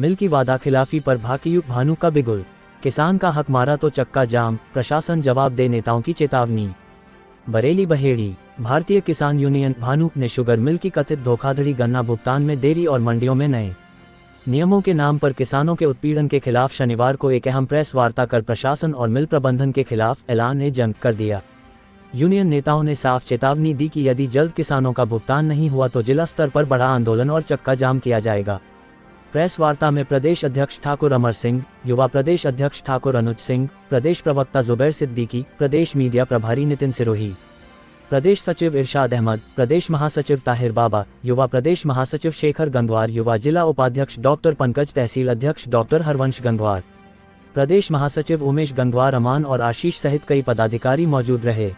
मिल की वादा खिलाफी पर भानु का बिगुल, किसान का हक मारा तो चक्का जाम, प्रशासन जवाब दे नेताओं की चेतावनी। बरेली बहेड़ी, भारतीय किसान यूनियन भानु ने शुगर मिल की कथित धोखाधड़ी, गन्ना भुगतान में देरी और मंडियों में नए नियमों के नाम पर किसानों के उत्पीड़न के खिलाफ शनिवार को एक अहम प्रेस वार्ता कर प्रशासन और मिल प्रबंधन के खिलाफ ऐलान-ए-जंग कर दिया। यूनियन नेताओं ने साफ चेतावनी दी कि यदि जल्द किसानों का भुगतान नहीं हुआ तो जिला स्तर पर बड़ा आंदोलन और चक्का जाम किया जाएगा। प्रेस वार्ता में प्रदेश अध्यक्ष ठाकुर अमर सिंह, युवा प्रदेश अध्यक्ष ठाकुर अनुज सिंह, प्रदेश प्रवक्ता जुबैर सिद्दीकी, प्रदेश मीडिया प्रभारी नितिन सिरोही, प्रदेश सचिव इरशाद अहमद, प्रदेश महासचिव ताहिर बाबा, युवा प्रदेश महासचिव शेखर गंगवार, युवा जिला उपाध्यक्ष डॉक्टर पंकज, तहसील अध्यक्ष डॉक्टर हरवंश गंगवार, प्रदेश महासचिव उमेश गंगवार, अमान और आशीष सहित कई पदाधिकारी मौजूद रहे।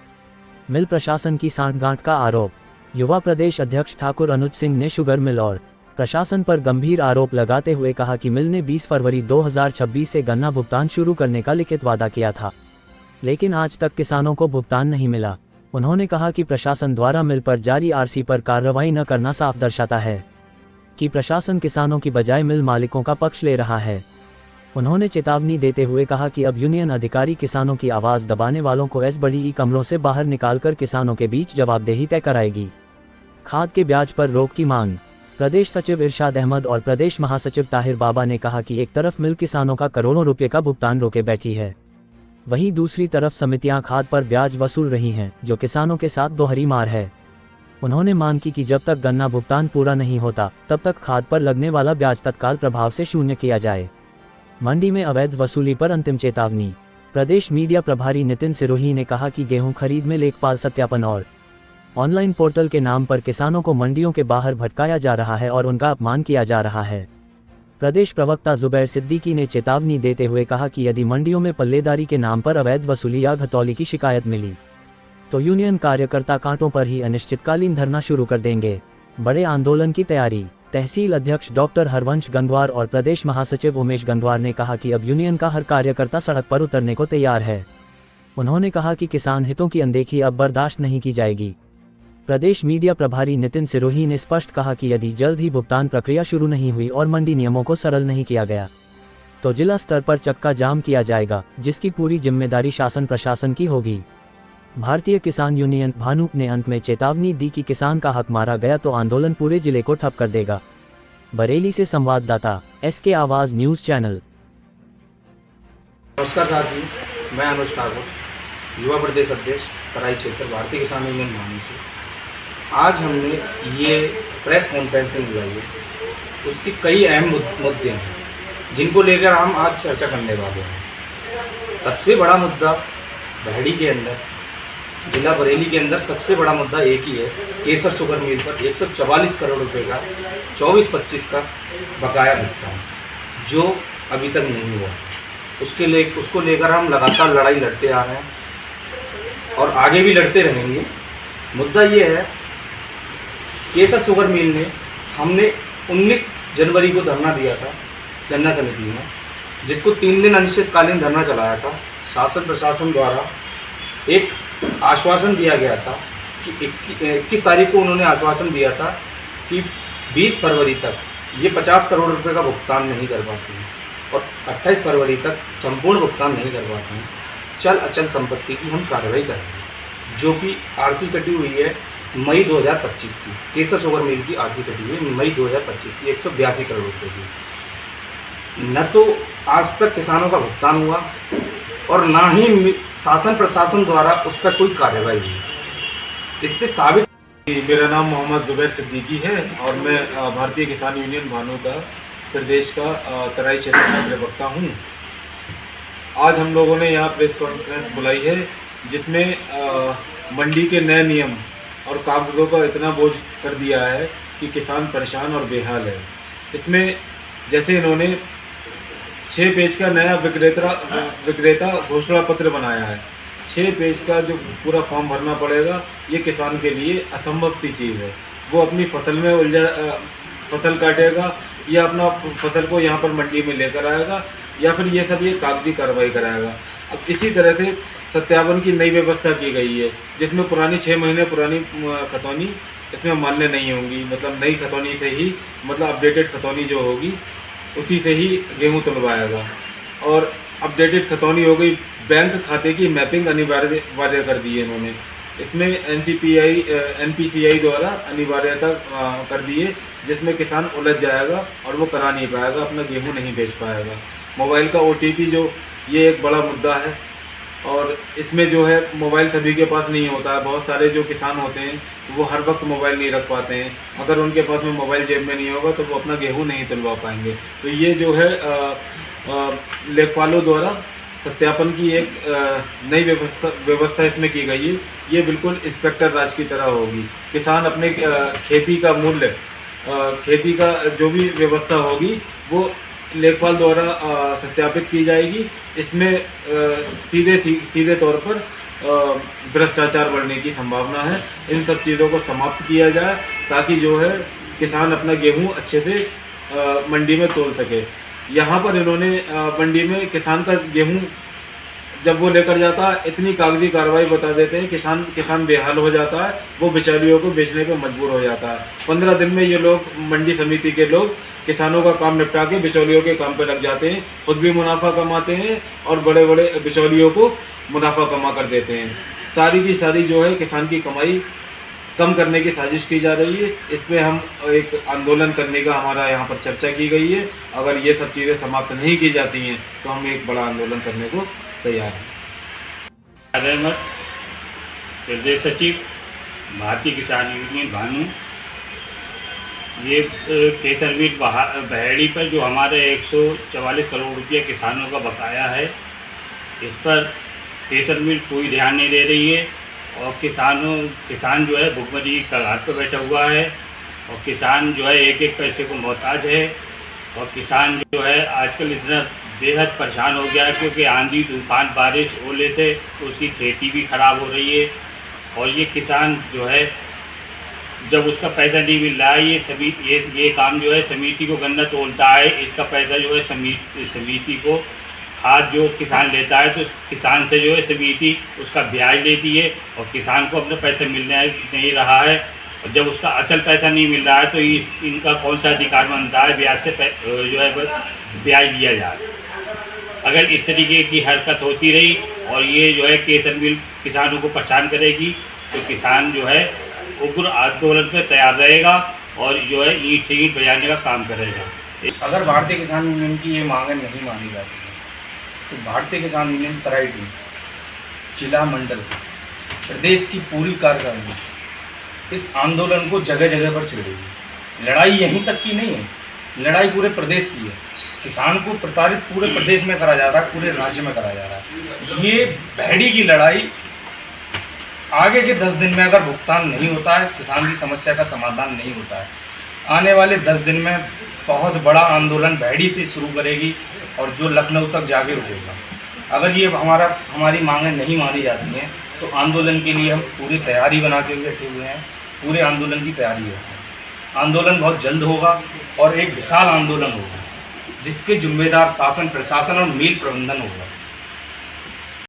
मिल प्रशासन की सांठगांठ का आरोप, युवा प्रदेश अध्यक्ष ठाकुर अनुज सिंह ने शुगर मिल और प्रशासन पर गंभीर आरोप लगाते हुए कहा कि मिल ने 20 फरवरी 2026 से गन्ना भुगतान शुरू करने का लिखित वादा किया था, लेकिन आज तक किसानों को भुगतान नहीं मिला। उन्होंने कहा कि प्रशासन द्वारा मिल पर जारी आरसी पर कार्रवाई न करना साफ दर्शाता है कि प्रशासन किसानों की बजाय मिल मालिकों का पक्ष ले रहा है। उन्होंने चेतावनी देते हुए कहा कि अब यूनियन अधिकारी किसानों की आवाज़ दबाने वालों को एसबीई कमरों से बाहर निकालकर किसानों के बीच जवाबदेही तय कराएगी। खाद के ब्याज पर रोक की मांग, प्रदेश सचिव इरशाद अहमद और प्रदेश महासचिव ताहिर बाबा ने कहा कि एक तरफ मिल किसानों का करोड़ों रुपये का भुगतान रोके बैठी है, वहीं दूसरी तरफ समितियां खाद पर ब्याज वसूल रही हैं, जो किसानों के साथ दोहरी मार है। उन्होंने मांग की कि जब तक गन्ना भुगतान पूरा नहीं होता तब तक खाद पर लगने वाला ब्याज तत्काल प्रभाव से शून्य किया जाए। मंडी में अवैध वसूली पर अंतिम चेतावनी, प्रदेश मीडिया प्रभारी नितिन सिरोही ने कहा कि गेहूं खरीद में लेखपाल सत्यापन और ऑनलाइन पोर्टल के नाम पर किसानों को मंडियों के बाहर भटकाया जा रहा है और उनका अपमान किया जा रहा है। प्रदेश प्रवक्ता जुबैर सिद्दीकी ने चेतावनी देते हुए कहा कि यदि मंडियों में पल्लेदारी के नाम पर अवैध वसूली या घटौली की शिकायत मिली तो यूनियन कार्यकर्ता कांटों पर ही अनिश्चितकालीन धरना शुरू कर देंगे। बड़े आंदोलन की तैयारी, तहसील अध्यक्ष डॉक्टर हरवंश गंगवार और प्रदेश महासचिव उमेश गंगवार ने कहा कि अब यूनियन का हर कार्यकर्ता सड़क पर उतरने को तैयार है। उन्होंने कहा कि किसान हितों की अनदेखी अब बर्दाश्त नहीं की जाएगी। प्रदेश मीडिया प्रभारी नितिन सिरोही ने स्पष्ट कहा कि यदि जल्द ही भुगतान प्रक्रिया शुरू नहीं हुई और मंडी नियमों को सरल नहीं किया गया तो जिला स्तर पर चक्का जाम किया जाएगा, जिसकी पूरी जिम्मेदारी शासन प्रशासन की होगी। भारतीय किसान यूनियन भानु ने अंत में चेतावनी दी कि किसान का हक मारा गया तो आंदोलन पूरे जिले को ठप कर देगा। बरेली से संवाददाता SK आवाज न्यूज चैनल। नमस्कार साथी, मैं अनुज ठाकुर, युवा प्रदेश अध्यक्ष तराई क्षेत्र भारतीय किसान यूनियन भानु से। आज हमने ये प्रेस कॉन्फ्रेंसिंग बुलाई है, उसकी कई अहम मुद्दे हैं जिनको लेकर हम आज चर्चा करने वाले हैं। सबसे बड़ा मुद्दा बहेड़ी के अंदर, जिला बरेली के अंदर सबसे बड़ा मुद्दा एक ही है, केसर शुगर मिल पर 144 करोड़ रुपए का 24-25 का बकाया भुगतान जो अभी तक नहीं हुआ। उसको लेकर हम लगातार लड़ाई लड़ते आ रहे हैं और आगे भी लड़ते रहेंगे। मुद्दा ये है, केसर शुगर मिल में हमने 19 जनवरी को धरना दिया था गन्ना समिति में, जिसको 3 दिन अनिश्चितकालीन धरना चलाया था। शासन प्रशासन द्वारा एक आश्वासन दिया गया था कि 21 तारीख को उन्होंने आश्वासन दिया था कि 20 फरवरी तक ये 50 करोड़ रुपए का भुगतान नहीं कर पाते हैं और 28 फरवरी तक संपूर्ण भुगतान नहीं कर पाते हैं। चल अचल संपत्ति की हम कार्रवाई करेंगे, जो कि आरसी कटी हुई है मई 2025 की। केसर शुगर मिल की आरसी कटी हुई है मई 2025 की 182 करोड़ रुपए की। न तो आज तक किसानों का भुगतान हुआ और ना ही शासन प्रशासन द्वारा उस पर कोई कार्रवाई हुई। इससे साबित, मेरा नाम मोहम्मद जुबैर सिद्दीकी है और मैं भारतीय किसान यूनियन भानु का प्रदेश का तराई क्षेत्र का प्रवक्ता हूँ। आज हम लोगों ने यहाँ प्रेस कॉन्फ्रेंस बुलाई है, जिसमें मंडी के नए नियम और कागजों का इतना बोझ कर दिया है कि किसान परेशान और बेहाल है। इसमें जैसे इन्होंने 6 पेज का नया विक्रेता घोषणा पत्र बनाया है। 6 पेज का जो पूरा फॉर्म भरना पड़ेगा, ये किसान के लिए असंभव सी चीज़ है। वो अपनी फसल में फसल काटेगा या अपना फसल को यहाँ पर मंडी में लेकर आएगा या फिर ये सब ये कागजी कार्रवाई कराएगा। अब इसी तरह से सत्यापन की नई व्यवस्था की गई है, जिसमें पुरानी 6 महीने पुरानी खतौनी इसमें मान्य नहीं होंगी। मतलब नई खतौनी से ही, मतलब अपडेटेड खतौनी जो होगी उसी से ही गेहूँ तुलवाएगा। और अपडेटेड खतौनी हो गई, बैंक खाते की मैपिंग अनिवार्य कर दी है इन्होंने। इसमें NPCI द्वारा अनिवार्यता कर दी है, जिसमें किसान उलझ जाएगा और वो करा नहीं पाएगा, अपना गेहूं नहीं बेच पाएगा। मोबाइल का OTP जो ये एक बड़ा मुद्दा है, और इसमें जो है मोबाइल सभी के पास नहीं होता है। बहुत सारे जो किसान होते हैं वो हर वक्त मोबाइल नहीं रख पाते हैं। अगर उनके पास में मोबाइल जेब में नहीं होगा तो वो अपना गेहूं नहीं तुलवा पाएंगे। तो ये जो है लेखपालों द्वारा सत्यापन की एक नई व्यवस्था इसमें की गई है। ये बिल्कुल इंस्पेक्टर राज की तरह होगी। किसान अपने खेती का मूल्य, खेती का जो भी व्यवस्था होगी वो लेखपाल द्वारा सत्यापित की जाएगी। इसमें सीधे तौर पर भ्रष्टाचार बढ़ने की संभावना है। इन सब चीज़ों को समाप्त किया जाए ताकि जो है किसान अपना गेहूं अच्छे से मंडी में तोल सके। यहाँ पर इन्होंने मंडी में किसान का गेहूं जब वो लेकर जाता है इतनी कागजी कार्रवाई बता देते हैं, किसान बेहाल हो जाता है, वो बिचौलियों को बेचने पे मजबूर हो जाता है। 15 दिन में ये लोग, मंडी समिति के लोग, किसानों का काम निपटा के बिचौलियों के काम पे लग जाते हैं, खुद भी मुनाफा कमाते हैं और बड़े बड़े बिचौलियों को मुनाफा कमा कर देते हैं। सारी की सारी जो है किसान की कमाई कम करने की साजिश की जा रही है। इस पर हम एक आंदोलन करने का हमारा यहाँ पर चर्चा की गई है। अगर ये सब चीज़ें समाप्त नहीं की जाती हैं तो हम एक बड़ा आंदोलन करने को तैयार हैं। अहमद, प्रदेश सचिव, भारतीय किसान यूनियन भानु। ये केसर मीट बहेड़ी पर जो हमारे 144 करोड़ रुपये किसानों का बकाया है, इस पर केसर मीट कोई ध्यान नहीं दे रही है और किसान जो है भुखमरी की कगार पर बैठा हुआ है और किसान जो है एक एक पैसे को मोहताज है। और किसान जो है आजकल इतना बेहद परेशान हो गया है क्योंकि आंधी तूफान बारिश ओले से उसकी खेती भी ख़राब हो रही है। और ये किसान जो है जब उसका पैसा नहीं मिल रहा है, ये काम जो है समिति को गन्ना तोलता है, इसका पैसा जो है समिति को खाद जो किसान लेता है तो किसान से जो है समिति उसका ब्याज लेती है और किसान को अपना पैसा मिलने नहीं रहा है। और जब उसका असल पैसा नहीं मिल रहा है तो इनका कौन सा अधिकार बनता है ब्याज से जो है ब्याज लिया जाए। अगर इस तरीके की हरकत होती रही और ये जो है केसर मिल किसानों को परेशान करेगी तो किसान जो है उग्र आंदोलन पर तैयार रहेगा और जो है ईंट से ईंट बजाने का काम करेगा। अगर भारतीय किसान यूनियन की ये मांगें नहीं मानी जाती हैं तो भारतीय किसान यूनियन तराई जिला मंडल प्रदेश की पूरी कार्यकारिणी इस आंदोलन को जगह जगह पर छेड़ेगी। लड़ाई यहीं तक की नहीं है, लड़ाई पूरे प्रदेश की है। किसान को प्रताड़ित पूरे प्रदेश में करा जा रहा है, पूरे राज्य में करा जा रहा है। ये बहेड़ी की लड़ाई आगे के 10 दिन में अगर भुगतान नहीं होता है, किसान की समस्या का समाधान नहीं होता है, आने वाले 10 दिन में बहुत बड़ा आंदोलन बहेड़ी से शुरू करेगी और जो लखनऊ तक जाके रुकेगा। अगर ये हमारी मांगें नहीं मानी जाती हैं तो आंदोलन के लिए हम पूरी तैयारी बना के बैठे हुए हैं, पूरे आंदोलन की तैयारी है। आंदोलन बहुत जल्द होगा और एक विशाल आंदोलन होगा जिसके जिम्मेदार शासन प्रशासन और मील प्रबंधन होगा।